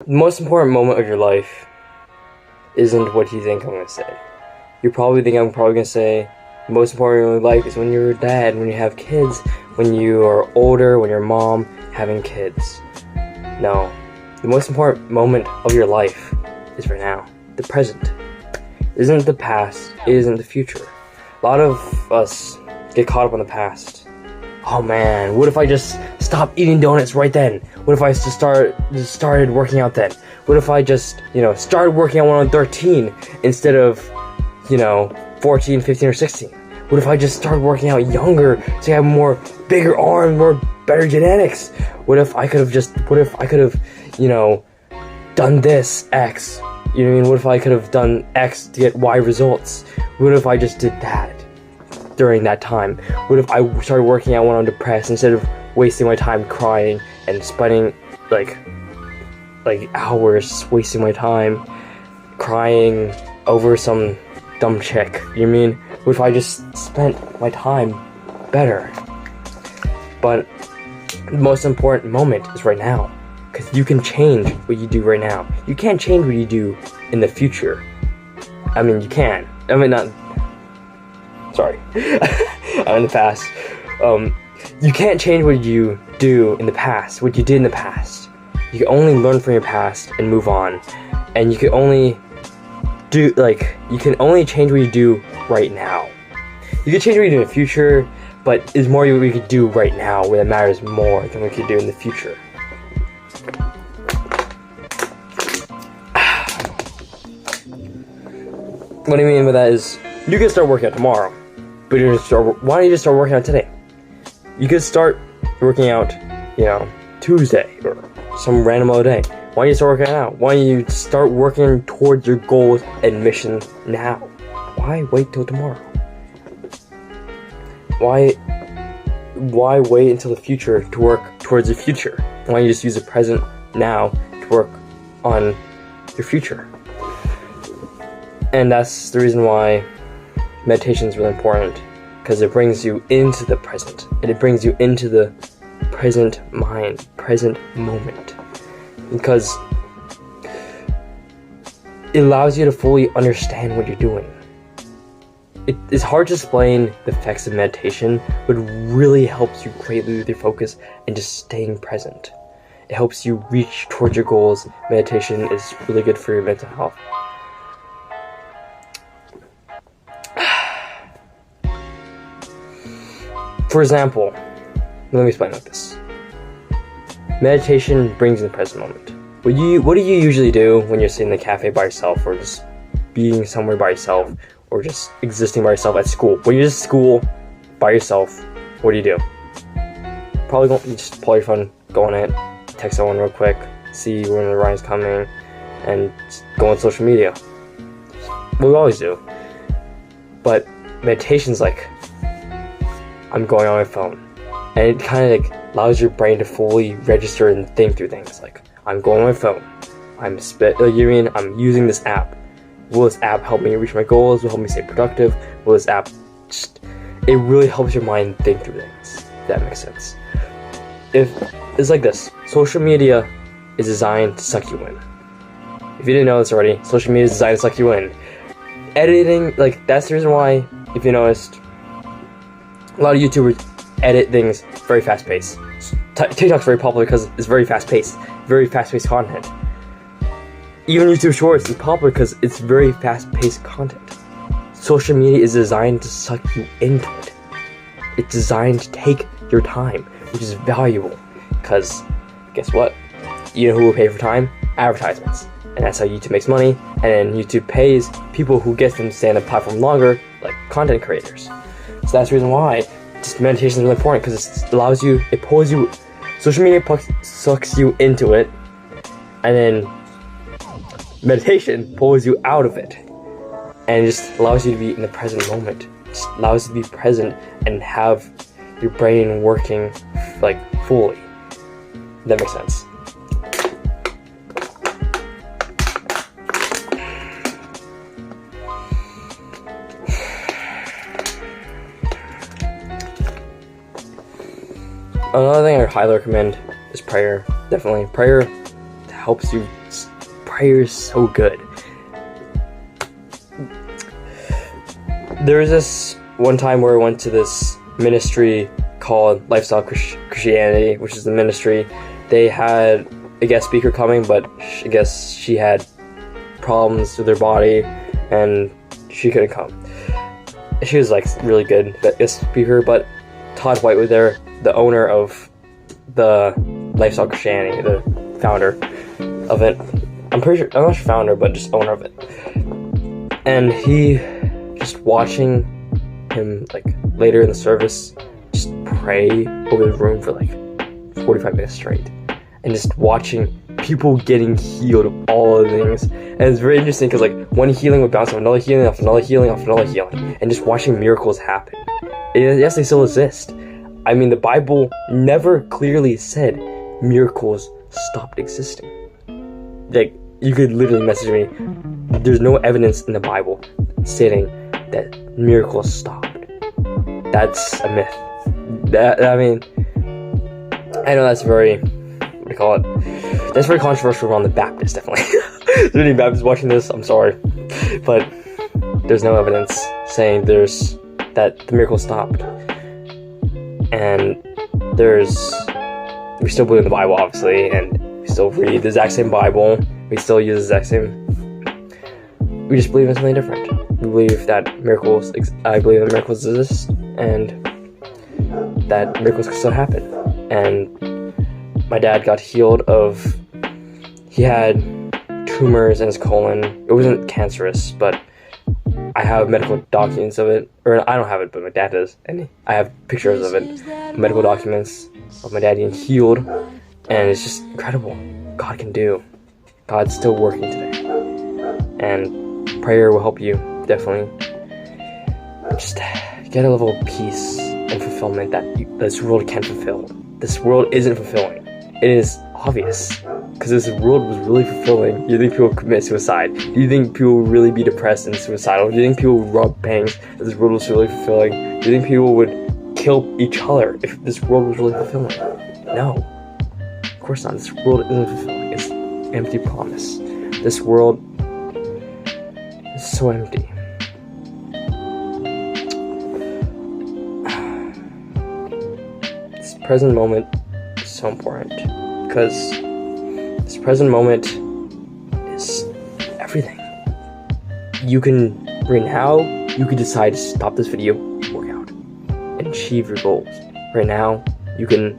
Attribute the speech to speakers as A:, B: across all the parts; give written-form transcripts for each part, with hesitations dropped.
A: The most important moment of your life isn't what you think I'm going to say. You probably think I'm going to say the most important moment of your life is when you're a dad, when you have kids, when you are older, when you're a mom, having kids. No. The most important moment of your life is right now. The present. It isn't the past. It isn't the future. A lot of us get caught up on the past. Oh man, what if I just stopped eating donuts right then? What if I just started working out then? What if I just, started working out when I'm 13 instead of, 14, 15, or 16? What if I just started working out younger so I have more bigger arms, more better genetics? What if I could have, done this X? You know what I mean? What if I could have done X to get Y results? What if I just did that during that time? What if I started working out when I'm depressed instead of wasting my time crying and spending like hours wasting my time crying over some dumb chick? You know what I mean? What if I just spent my time better? But the most important moment is right now, because you can change what you do right now. You can't change what you do in the future. I mean, you can. I mean, not... Sorry. I'm in the past. You can't change what you do in the past, what you did in the past. You can only learn from your past and move on. And you can only change what you do right now. You can change what you do in the future, but it's more what we could do right now that matters more than what we could do in the future. What I mean by that is, you can start working out tomorrow, but why don't you just start working out today? You could start working out, Tuesday or some random other day. Why don't you start working out now? Why don't you start working towards your goals and mission now? Why wait till tomorrow? Why wait until the future to work towards the future? Why don't you just use the present now to work on your future? And that's the reason why meditation is really important, because it brings you into the present, and it brings you into the present mind, present moment, because it allows you to fully understand what you're doing. It's hard to explain the effects of meditation, but it really helps you greatly with your focus and just staying present. It helps you reach towards your goals. Meditation is really good for your mental health. For example, let me explain like this. Meditation brings you the present moment. What do you usually do when you're sitting in the cafe by yourself, or just being somewhere by yourself, or just existing by yourself at school? When you're just at school by yourself, what do? You just pull your phone, go on it, text someone real quick, see when the ride's coming, and just go on social media. What we always do. But meditation's like, I'm going on my phone, and it kind of allows your brain to fully register and think through things. Like, I'm going on my phone, I'm using this app. Will this app help me reach my goals? Will it help me stay productive? Will this app it really helps your mind think through things, if that makes sense. It's like this. Social media is designed to suck you in. If you didn't know this already, social media is designed to suck you in. Editing, that's the reason why, if you noticed, a lot of YouTubers edit things very fast-paced. TikTok's very popular because it's very fast-paced content. Even YouTube Shorts is popular because it's very fast-paced content. Social media is designed to suck you into it. It's designed to take your time, which is valuable. Because, guess what? You know who will pay for time? Advertisements. And that's how YouTube makes money. And then YouTube pays people who get them to stay on the platform longer, like content creators. So that's the reason why meditation is really important, because it pulls you, social media sucks you into it, and then meditation pulls you out of it, and it just allows you to be in the present moment. It just allows you to be present and have your brain working fully. That makes sense. Another thing I highly recommend is prayer. Definitely. Prayer helps you prayer is so good. There was this one time where I went to this ministry called Lifestyle Christianity, which is the ministry. They had a guest speaker coming, but I guess she had problems with her body and she couldn't come. She was like really good, that guest speaker, but Todd White was there, the owner of the Lifestyle Christianity, the founder of it. I'm not sure founder, but just owner of it. And he, just watching him like later in the service, just pray over the room for like 45 minutes straight, and just watching people getting healed of all the things. And it's very interesting because like one healing would bounce off another healing, off another healing, off another healing, and just watching miracles happen. And yes, they still exist. I mean, the Bible never clearly said miracles stopped existing. Like, you could literally message me, there's no evidence in the Bible stating that miracles stopped. That's a myth. I mean, I know that's very, what do you call it? That's very controversial around the Baptists, definitely. If there's any Baptists watching this, I'm sorry. But there's no evidence saying that the miracle stopped. And we still believe in the Bible, obviously, and we still read the exact same Bible. We still use the exact same. We just believe in something different. We believe that I believe that miracles exist, and that miracles can still happen. And my dad got healed of, he had tumors in his colon. It wasn't cancerous, but I have medical documents of it, or I don't have it, but my dad does, and I have pictures of it, medical documents of my dad getting healed, and it's just incredible. God can do. God's still working today, and prayer will help you, definitely. Just get a level of peace and fulfillment that this world can't fulfill. This world isn't fulfilling. It is obvious, because if this world was really fulfilling, do you think people would commit suicide? Do you think people would really be depressed and suicidal? Do you think people would rob banks if this world was really fulfilling? Do you think people would kill each other if this world was really fulfilling? No. Of course not. This world isn't fulfilling. It's an empty promise. This world is so empty. This present moment is so important, because this present moment is everything. You can, right now, you can decide to stop this video, work out, and achieve your goals. Right now, you can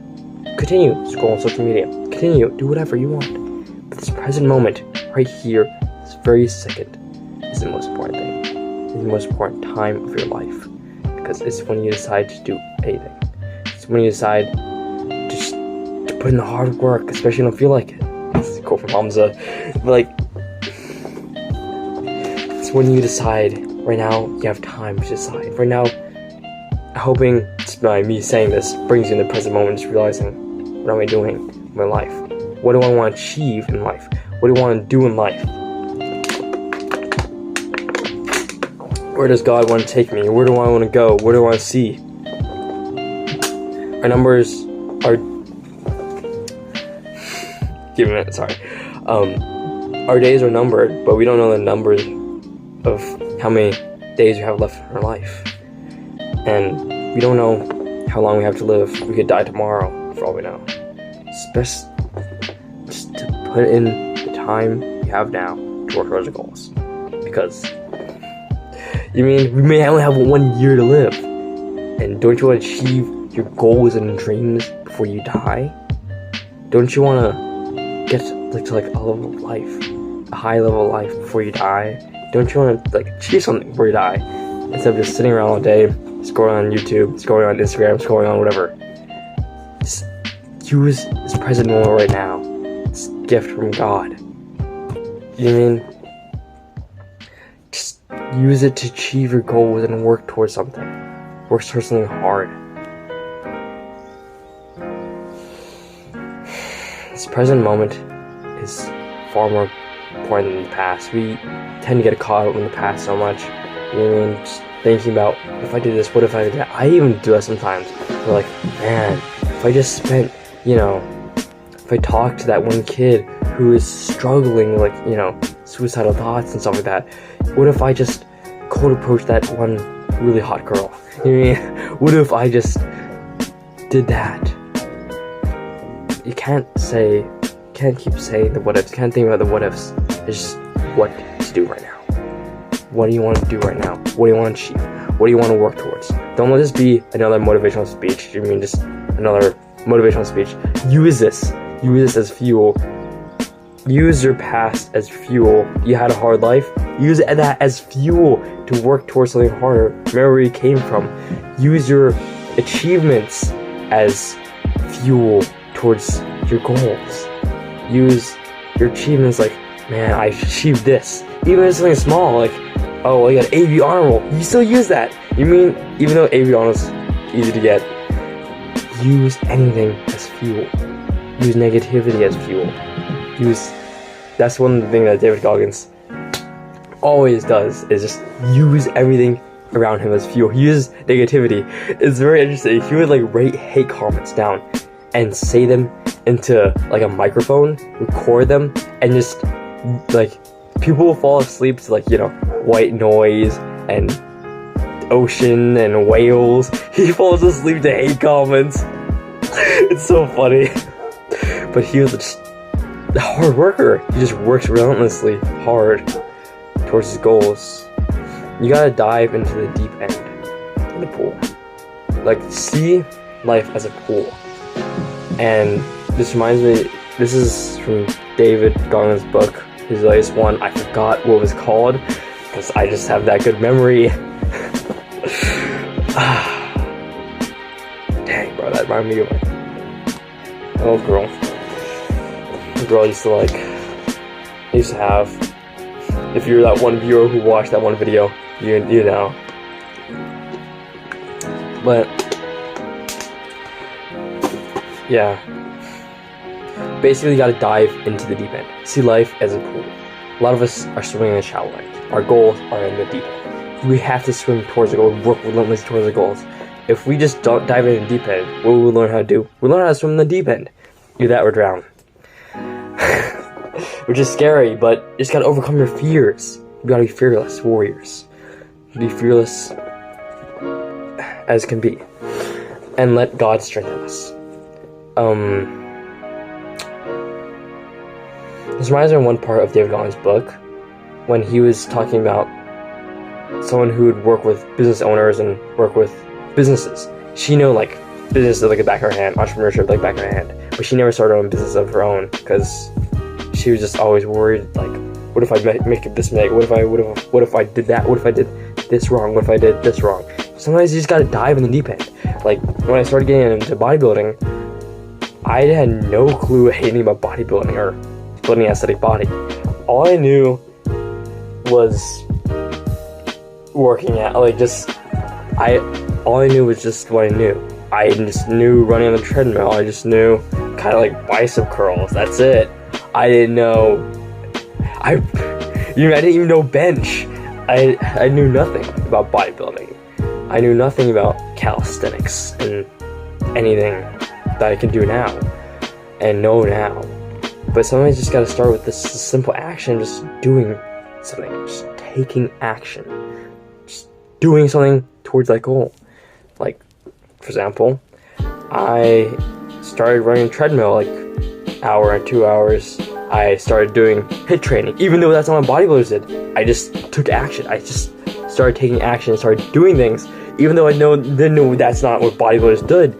A: continue, scroll on social media, continue, do whatever you want. But this present moment, right here, this very second, is the most important thing. It's the most important time of your life. Because it's when you decide to do anything. It's when you decide to put in the hard work, especially when you don't feel like it. This is a quote from Hamza. But like, it's when you decide, right now, you have time to decide. Right now, hoping, by me saying this, brings you in the present moment, just realizing, what am I doing in my life? What do I want to achieve in life? What do I want to do in life? Where does God want to take me? Where do I want to go? Where do I want to see? Our numbers are... Give me a minute, sorry. Our days are numbered, but we don't know the numbers of how many days we have left in our life. And we don't know how long we have to live. We could die tomorrow, for all we know. Just to put in the time you have now to work towards your goals. Because, you mean, we may only have 1 year to live. And don't you want to achieve your goals and dreams before you die? Don't you want to get to like a level of life, a high level of life before you die? Don't you want to like achieve something before you die, instead of just sitting around all day, scrolling on YouTube, scrolling on Instagram, scrolling on whatever? Just use this present moment right now. This gift from God. You know what I mean? Just use it to achieve your goals and work towards something. Work towards something hard. This present moment is far more important than the past. We tend to get caught up in the past so much. You know what I mean? Just thinking about, if I did this, what if I did that? I even do that sometimes. We're like, man, if I just spent, if I talked to that one kid who is struggling, like, you know, suicidal thoughts and stuff like that, what if I just cold approach that one really hot girl? You know what I mean? What if I just did that? You can't keep saying the what ifs. You can't think about the what ifs. It's just what to do right now. What do you want to do right now? What do you want to achieve? What do you want to work towards? Don't let this be another motivational speech. You mean just another motivational speech? Use this as fuel. Use your past as fuel. You had a hard life. Use that as fuel to work towards something harder. Remember where you came from. Use your achievements as fuel towards your goals. Use your achievements like, man, I achieved this. Even if it's something small, like, oh, I got AV honor roll. You still use that. You mean, even though AV honor is easy to get, use anything as fuel. Use negativity as fuel. That's one thing that David Goggins always does, is just use everything around him as fuel. He uses negativity. It's very interesting. He would like rate hate comments down and say them into like a microphone, record them, and just like people will fall asleep to, like, you know, white noise and ocean and whales. He falls asleep to hate comments. It's so funny. But he was just a hard worker. He just works relentlessly hard towards his goals. You gotta dive into the deep end of the pool. Like, see life as a pool. And this reminds me, this is from David Goggins' book, his latest one. I forgot what it was called, because I just have that good memory. Dang, bro, that reminded me of my old girl. The girl I used to have. If you're that one viewer who watched that one video, you know. But yeah, basically you gotta dive into the deep end. See life as a pool. A lot of us are swimming in the shallow end. Our goals are in the deep end. We have to swim towards the goal, work relentlessly towards the goals. If we just don't dive in the deep end, what will we learn how to do? We learn how to swim in the deep end. Either that or drown. Which is scary, but you just gotta overcome your fears. You gotta be fearless warriors. Be fearless as can be. And let God strengthen us. This reminds me of one part of David Goggins' book when he was talking about someone who would work with business owners and work with businesses. She knew like business like the back of her hand, entrepreneurship like back of her hand, but she never started her own business of her own because she was just always worried, like, what if I make this mistake? What if I did that? What if I did this wrong? What if I did this wrong? Sometimes you just gotta dive in the deep end. Like, when I started getting into bodybuilding, I had no clue anything about bodybuilding or building an aesthetic body. All I knew was working out, all I knew was just what I knew. I just knew running on the treadmill. I just knew kind of like bicep curls. That's it. I didn't know. I didn't even know bench. I knew nothing about bodybuilding. I knew nothing about calisthenics and anything that I can do now and know now. But sometimes you just gotta start with this simple action, just doing something, just taking action, just doing something towards that goal. Like, for example, I started running treadmill like hour and 2 hours. I started doing HIIT training, even though that's not what bodybuilders did. I just took action. I just started taking action and started doing things, even though I didn't know that's not what bodybuilders did.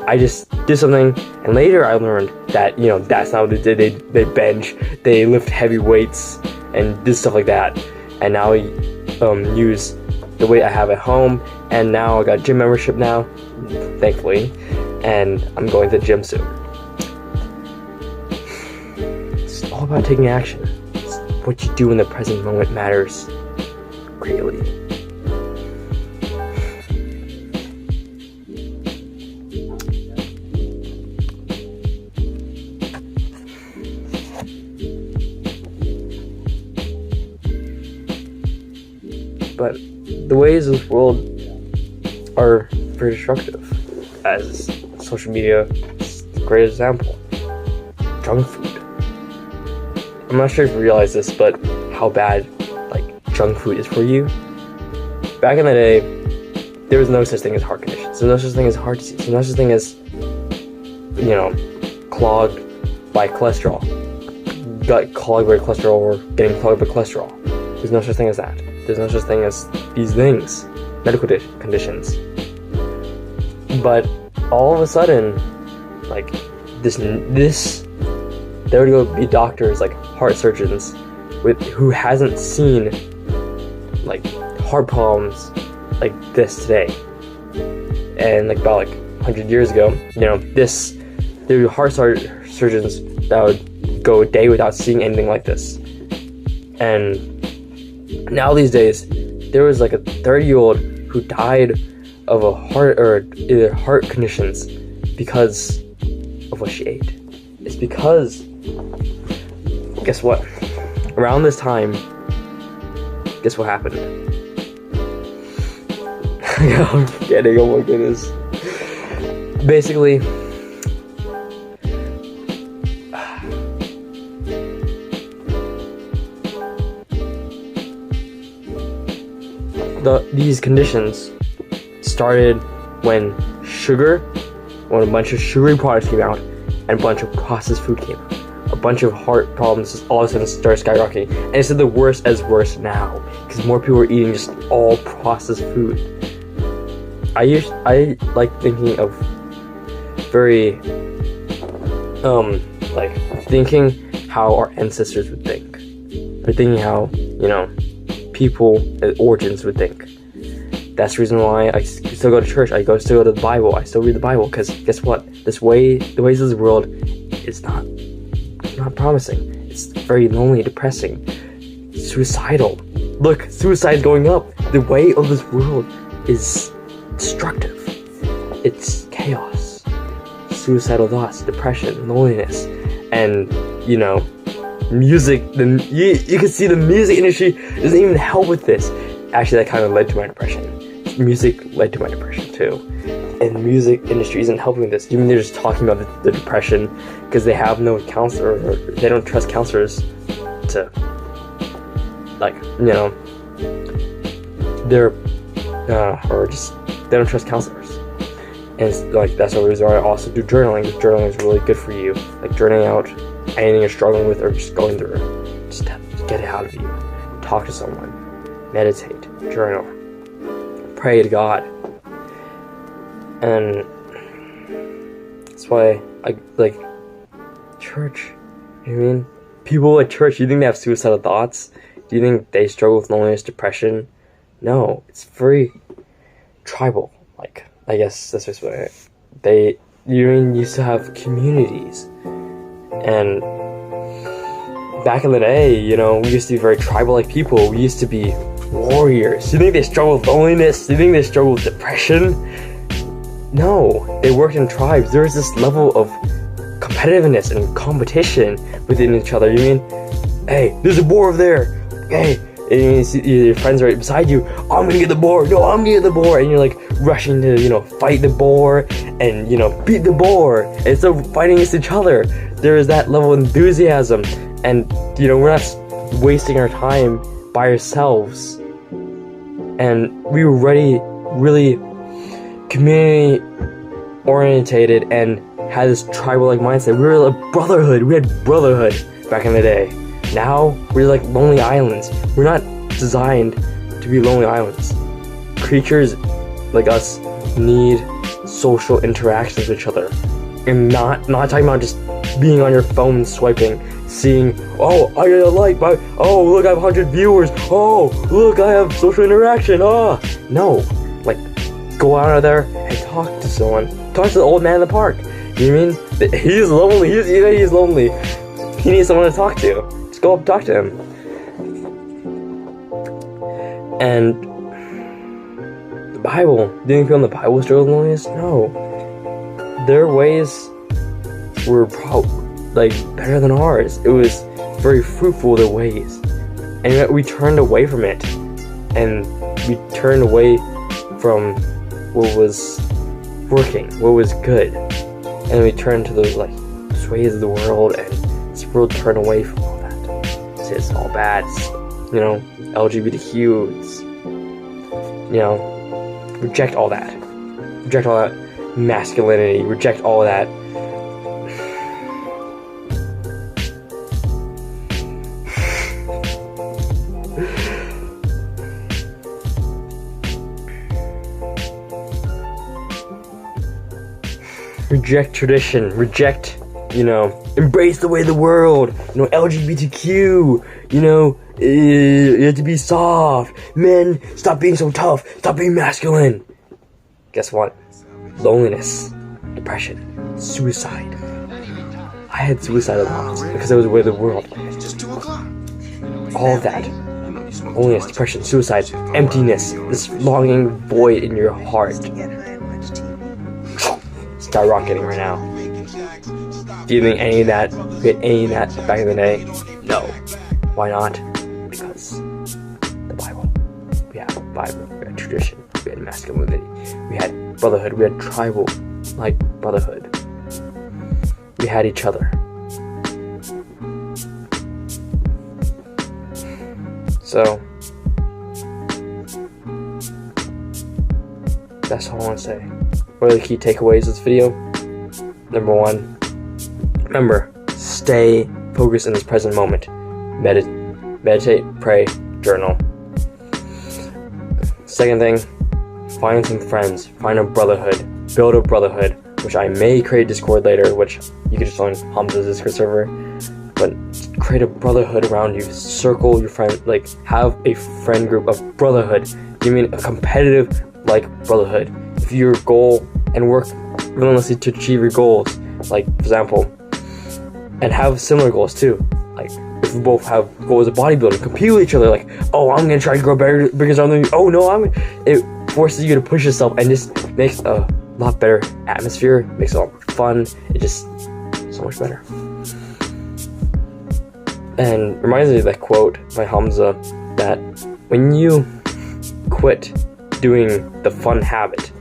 A: I just did something, and later I learned that, you know, that's not what they did. They bench, they lift heavy weights, and did stuff like that. And now I use the weight I have at home, and now I got gym membership now, thankfully, and I'm going to the gym soon. It's all about taking action. It's what you do in the present moment matters greatly. But the ways of this world are very destructive, as social media is a great example. Junk food. I'm not sure if you realize this, but how bad like junk food is for you. Back in the day, there was no such thing as heart conditions. There's no such thing as heart disease. There's no such thing as, clogged by cholesterol, gut clogged by cholesterol, or getting clogged by cholesterol. There's no such thing as that. There's no such thing as these things, medical conditions. But all of a sudden, like this, there would go be doctors like heart surgeons who hasn't seen like heart problems like this today. And like about 100 years ago, there were heart surgeons that would go a day without seeing anything like this. And now these days, there was like a 30-year-old who died of a heart conditions because of what she ate. It's because, guess what? Around this time, guess what happened? I'm kidding, oh my goodness. Basically, these conditions started when a bunch of sugary products came out and a bunch of processed food came out. A bunch of heart problems just all of a sudden started skyrocketing. And it's the worst as worse now because more people are eating just all processed food. I like thinking of thinking how our ancestors would think. Or thinking how, people and origins would think. That's the reason why I still go to church. I still go to the Bible. I still read the Bible because guess what? The ways of this world is not promising. It's very lonely, depressing, suicidal. Look, suicide's going up. The way of this world is destructive. It's chaos, suicidal thoughts, depression, loneliness, and music. You can see the music industry doesn't even help with this. Actually, that kind of led to my depression. Music led to my depression too, and the music industry isn't helping with this. Even they're just talking about the depression because they have no counselor, or they don't trust counselors to, they don't trust counselors. And it's that's the reason why I also do journaling. Journaling is really good for you. Like journaling out anything you're struggling with or just going through. Just get it out of you. Talk to someone. Meditate. Journal. Pray to God. And that's why I like church. You know what I mean? People at church, do you think they have suicidal thoughts? Do you think they struggle with loneliness, depression? No, it's very tribal. I guess that's just what they used to have communities. And back in the day, we used to be very tribal-like people. We used to be warriors. Do you think they struggle with loneliness? Do you think they struggle with depression? No, they worked in tribes. There was this level of competitiveness and competition within each other. You mean, hey, there's a boar over there. Hey, and you see your friends right beside you. I'm gonna get the boar. No, I'm gonna get the boar. And you're rushing to, fight the boar and, beat the boar. And so fighting against each other. There is that level of enthusiasm. And, we're not wasting our time by ourselves. And we were really community orientated and had this tribal-like mindset. We were a brotherhood. We had brotherhood back in the day. Now we're like lonely islands. We're not designed to be lonely islands. Creatures like us need social interactions with each other, and not talking about just being on your phone swiping, seeing, oh, I get a like, oh, look, I have 100 viewers, oh, look, I have social interaction, no, go out of there and talk to someone. Talk to the old man in the park. You know what I mean? He's lonely. He's lonely. He needs someone to talk to. Just go up and talk to him. And the Bible. Do you think people in the Bible struggle with loneliness? No. Their ways were better than ours. It was very fruitful, their ways. And yet we turned away from it. And we turned away from what was working, what was good. And we turned to those ways of the world, and this world turned away from all that. racist, it's all bad, it's, you know, LGBTQ, it's, you know, reject all that. Reject all that masculinity, reject all that. Reject tradition, reject, you know, embrace the way of the world, you know, LGBTQ, you know, you have to be soft, men, stop being so tough, stop being masculine. Guess what? Loneliness, depression, suicide. I had suicidal thoughts because I was the way of the world. All of that. Loneliness, depression, suicide, emptiness, this longing void in your heart. Skyrocketing right now. Do you think any of that, we had any of that back in the day? No. Why not? Because the Bible. We had the Bible, we had tradition, we had masculinity, we had brotherhood, we had tribal, like, brotherhood. We had each other. So, that's all I want to say. What are the key takeaways of this video? Number one, remember, stay focused in this present moment. Meditate, pray, journal. Second thing, find some friends, find a brotherhood, build a brotherhood, which I may create Discord later, which you can just join Hamza's Discord server, but create a brotherhood around you, circle your friends, like, have a friend group of brotherhood. You mean a competitive, like, brotherhood. If your goal, and work relentlessly to achieve your goals, like, for example, and have similar goals too, like, if we both have goals of bodybuilding, compete with each other, like, oh, I'm gonna try to grow bigger than you, oh no, it forces you to push yourself, and just makes a lot better atmosphere, makes it a lot more fun, it just, so much better. And reminds me of that quote by Hamza, that when you quit doing the fun habit,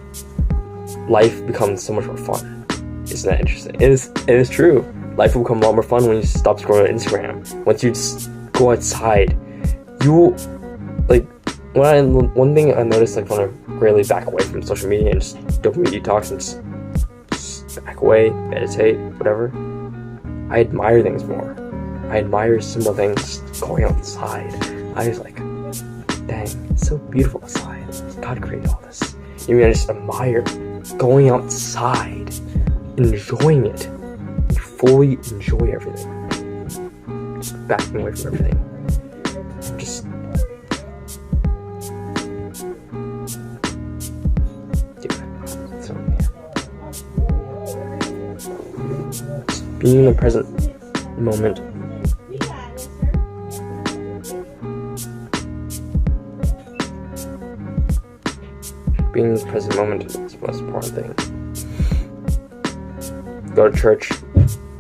A: life becomes so much more fun. Isn't that interesting? It is true. Life will become a lot more fun when you stop scrolling on Instagram. Once you just go outside, you, like, one thing I noticed, like, when I really back away from social media and just dopamine detox and just back away, meditate, whatever, I admire things more. I admire simple things, going outside. I was like, dang, it's so beautiful outside. God created all this. I mean, I just admire going outside, enjoying it. You fully enjoy everything. Just backing away from everything. Just do it. So, yeah. Just being in the present moment. Being in the present moment is the most important thing. Go to church,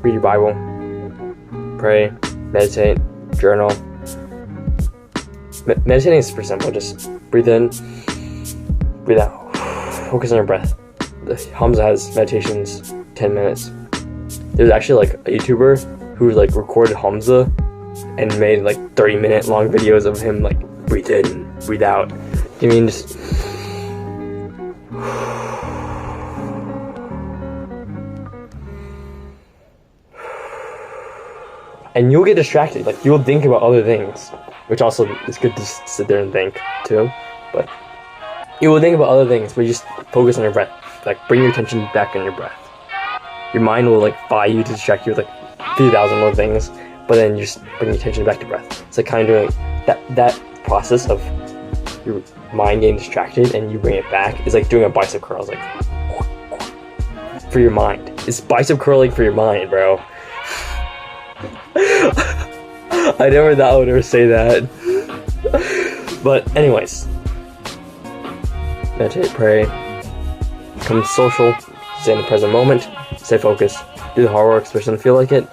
A: read your Bible, pray, meditate, journal. Meditating is super simple. Just breathe in, breathe out. Focus on your breath. Hamza has meditations 10 minutes. There's actually, like, a YouTuber who, like, recorded Hamza and made, like, 30-minute long videos of him, like, breathe in, breathe out. I mean, just and you'll get distracted, like, you'll think about other things, which also is good to sit there and think too, but you will think about other things, but you just focus on your breath, like, bring your attention back on your breath. Your mind will, like, fly you to distract you with, like, 3,000 other things, but then you just bring your attention back to breath. It's like kind of doing that process of your mind getting distracted and you bring it back is like doing a bicep curl, like, for your mind. It's bicep curling for your mind, bro. I never thought I would ever say that. But anyways, meditate, pray, become social, stay in the present moment, stay focused, do the hard work, especially when you feel like it.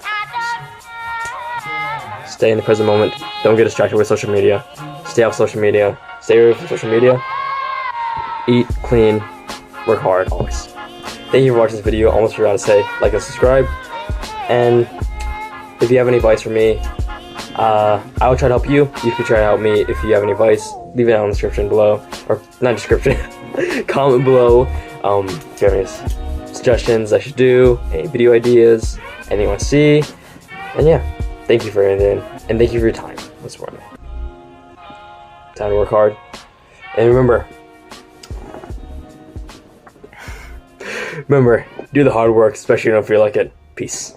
A: Stay in the present moment, don't get distracted with social media, stay off social media, stay away from social media, eat clean, work hard, always. Thank you for watching this video. Almost forgot to say like and subscribe, and if you have any advice for me, I will try to help you. You can try to help me. If you have any advice, leave it down in the description below, or not description, comment below. If you have any suggestions I should do, any video ideas, anything you want to see, and yeah, thank you for everything, and thank you for your time. Let's run. Time to work hard, and remember, do the hard work, especially if you don't feel like it. Peace.